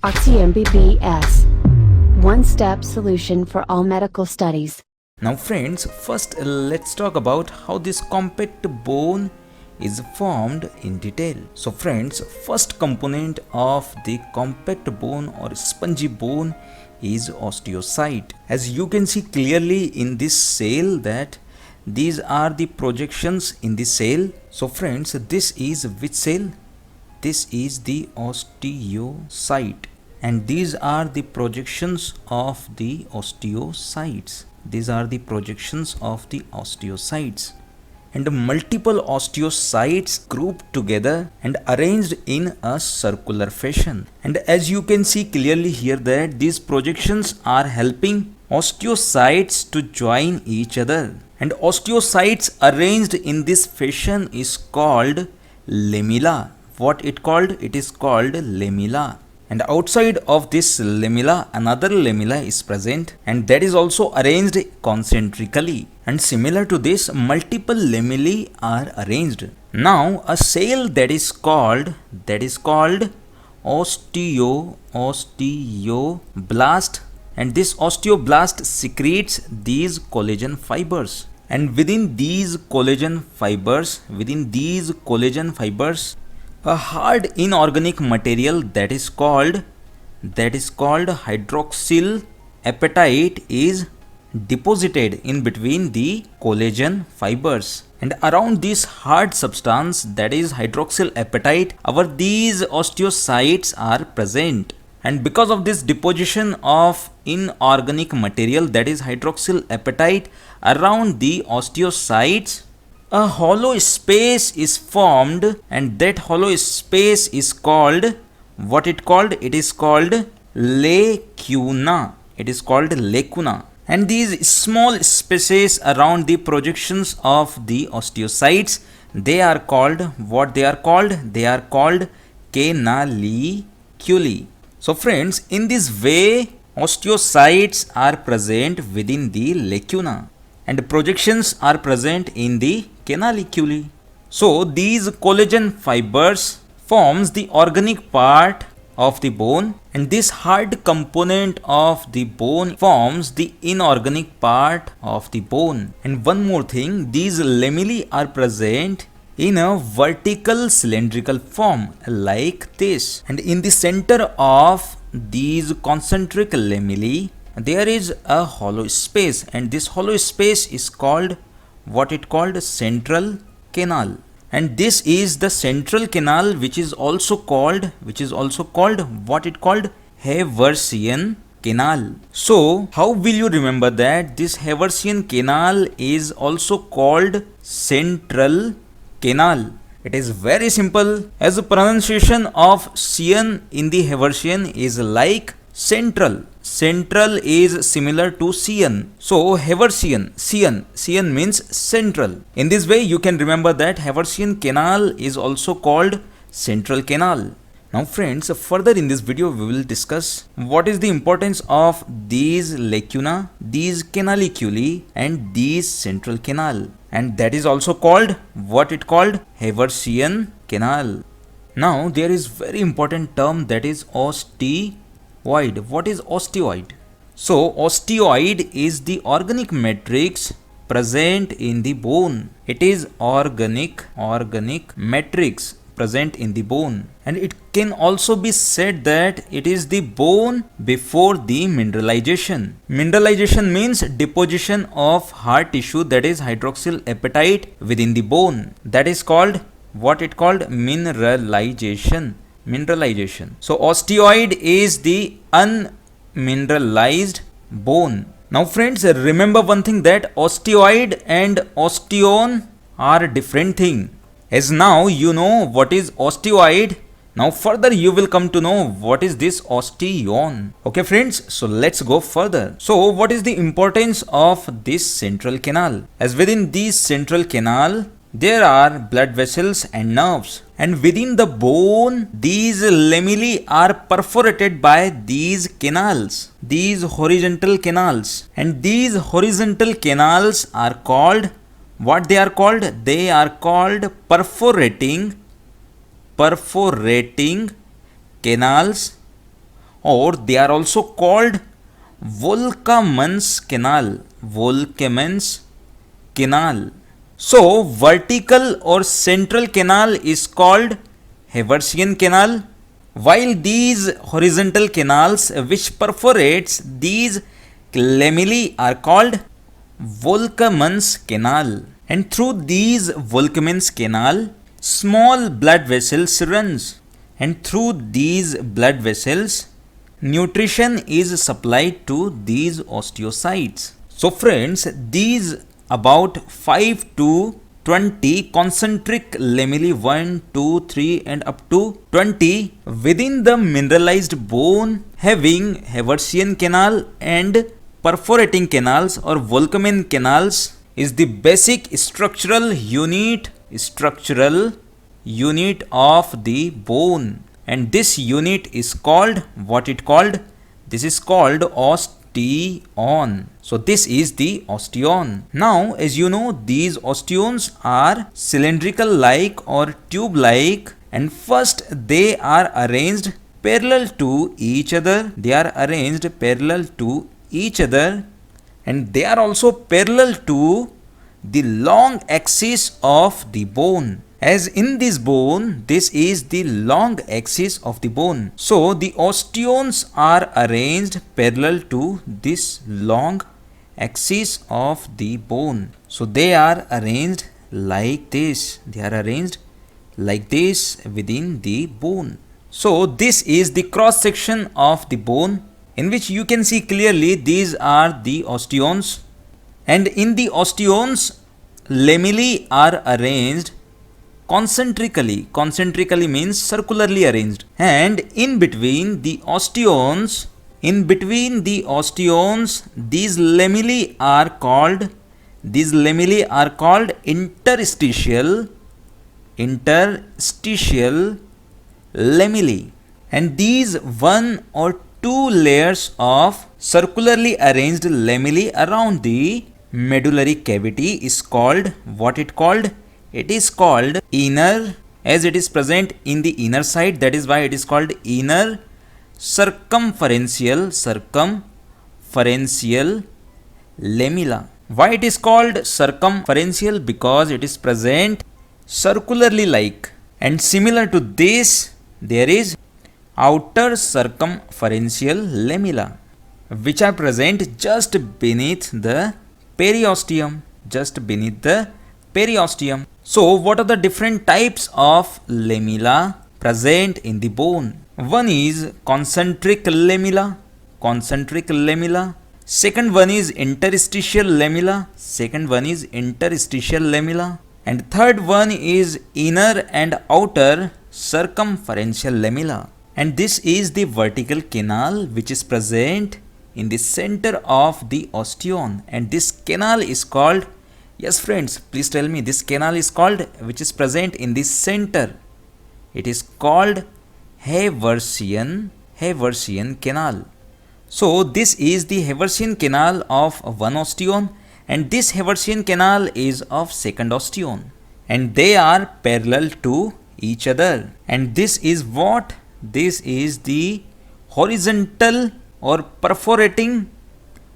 OxyMBBS, one-step solution for all medical studies. Now friends, first let's talk about how this compact bone is formed in detail. So friends, first component of the compact bone or spongy bone is osteocyte. As you can see clearly in this cell that these are the projections in the cell. So friends, this is which cell? This is the osteocyte, and these are the projections of the osteocytes. These are the projections of the osteocytes, and multiple osteocytes grouped together and arranged in a circular fashion. And as you can see clearly here that these projections are helping osteocytes to join each other, and osteocytes arranged in this fashion is called lamella. What it called? It is called lamella. And outside of this lamella, another lamella is present, and that is also arranged concentrically. And similar to this, multiple lamellae are arranged. Now, a cell that is called osteoblast, and this osteoblast secretes these collagen fibers. And within these collagen fibers, a hard inorganic material that is called hydroxyl apatite is deposited in between the collagen fibers, and around this hard substance, that is hydroxyl apatite, these osteocytes are present. And because of this deposition of inorganic material, that is hydroxyl apatite, around the osteocytes, a hollow space is formed, and that hollow space is called what it called? It is called lacuna. It is called lacuna. And these small spaces around the projections of the osteocytes, they are called what they are called? They are called canaliculi. So friends, in this way, osteocytes are present within the lacuna, and projections are present in the canaliculi. So these collagen fibers forms the organic part of the bone, and this hard component of the bone forms the inorganic part of the bone. And one more thing, these lamellae are present in a vertical cylindrical form like this, and in the center of these concentric lamellae there is a hollow space, and this hollow space is called what it called? Central canal. And this is the central canal, which is also called what it called? Haversian canal. So how will you remember that this Haversian canal is also called central canal? It is very simple, as the pronunciation of Cian in the Haversian is like central. Central is similar to Cian. So Haversian, Cian means central. In this way you can remember that Haversian canal is also called central canal. Now friends, further in this video we will discuss what is the importance of these lacuna, these canaliculi, and these central canal, and that is also called what it called? Haversian canal. Now there is very important term, that is osteoid. What is osteoid? So osteoid is the organic matrix present in the bone. It is organic matrix present in the bone, and it can also be said that it is the bone before the mineralization. Mineralization means deposition of hard tissue, that is hydroxyl apatite, within the bone. That is called what it called? Mineralization. So osteoid is the unmineralized bone. Now friends, remember one thing, that osteoid and osteon are different thing. As now you know what is osteoid, now further you will come to know what is this osteon. Okay friends, so let's go further. So what is the importance of this central canal? As within this central canal there are blood vessels and nerves, and within the bone these lamellae are perforated by these canals, these horizontal canals, and these horizontal canals are called what they are called? They are called perforating canals or they are also called Volkmann's canal. Volkmann's canal. So vertical or central canal is called Haversian canal, while these horizontal canals which perforates these lamellae are called Volkmann's canal. And through these Volkmann's canal, small blood vessels runs, and through these blood vessels, nutrition is supplied to these osteocytes. So friends, these about 5 to 20 concentric lamellae 1, 2, 3 and up to 20 within the mineralized bone having Haversian canal and perforating canals or Volkmann canals is the basic structural unit of the bone, and this unit is called this is called osteon. So this is the osteon. Now as you know, these osteons are cylindrical like or tube like, and first they are arranged parallel to each other. And they are also parallel to the long axis of the bone. As in this bone, this is the long axis of the bone. So the osteons are arranged parallel to this long axis of the bone. So they are arranged like this. Within the bone. So this is the cross section of the bone, in which you can see clearly these are the osteons, and in the osteons lamellae are arranged concentrically. Concentrically means circularly arranged, and in between the osteons these lamellae are called interstitial lamellae, and these one or two layers of circularly arranged lamellae around the medullary cavity is called it is called inner, as it is present in the inner side. That is why it is called inner circumferential lamella. Why it is called circumferential? Because it is present circularly like, and similar to this there is outer circumferential lamella, which are present just beneath the periosteum. So what are the different types of lamella present in the bone? One is concentric lamella. Second one is interstitial lamella. And third one is inner and outer circumferential lamella. And this is the vertical canal which is present in the center of the osteon, and this canal is called, yes friends, please tell me, this canal is called, which is present in the center, it is called Haversian canal. So this is the Haversian canal of one osteon, and this Haversian canal is of second osteon, and they are parallel to each other. And this is the horizontal or perforating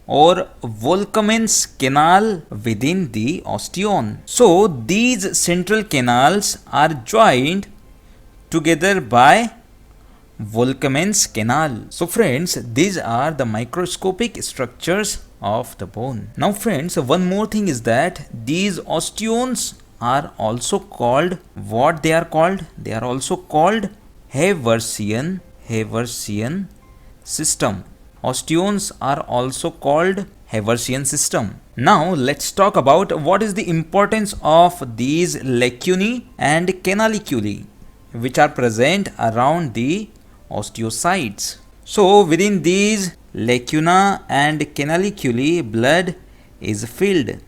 or Volkmann's canal within the osteon. So these central canals are joined together by Volkmann's canal. So friends, these are the microscopic structures of the bone. Now friends, one more thing is that these osteons are also called, what they are called? They are also called Haversian system. Osteons are also called Haversian system. Now let's talk about what is the importance of these lacunae and canaliculi which are present around the osteocytes. So within these lacuna and canaliculi, blood is filled.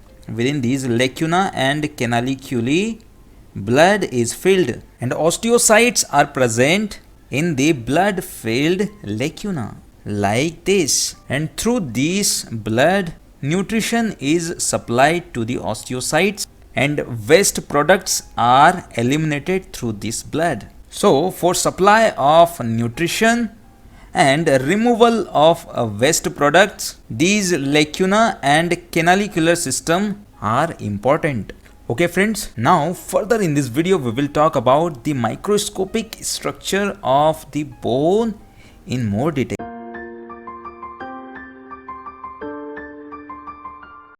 And osteocytes are present in the blood filled lacuna like this, and through this blood nutrition is supplied to the osteocytes, and waste products are eliminated through this blood. So for supply of nutrition and removal of waste products. These lacuna and canalicular system are important. Okay friends, now further in this video we will talk about the microscopic structure of the bone in more detail.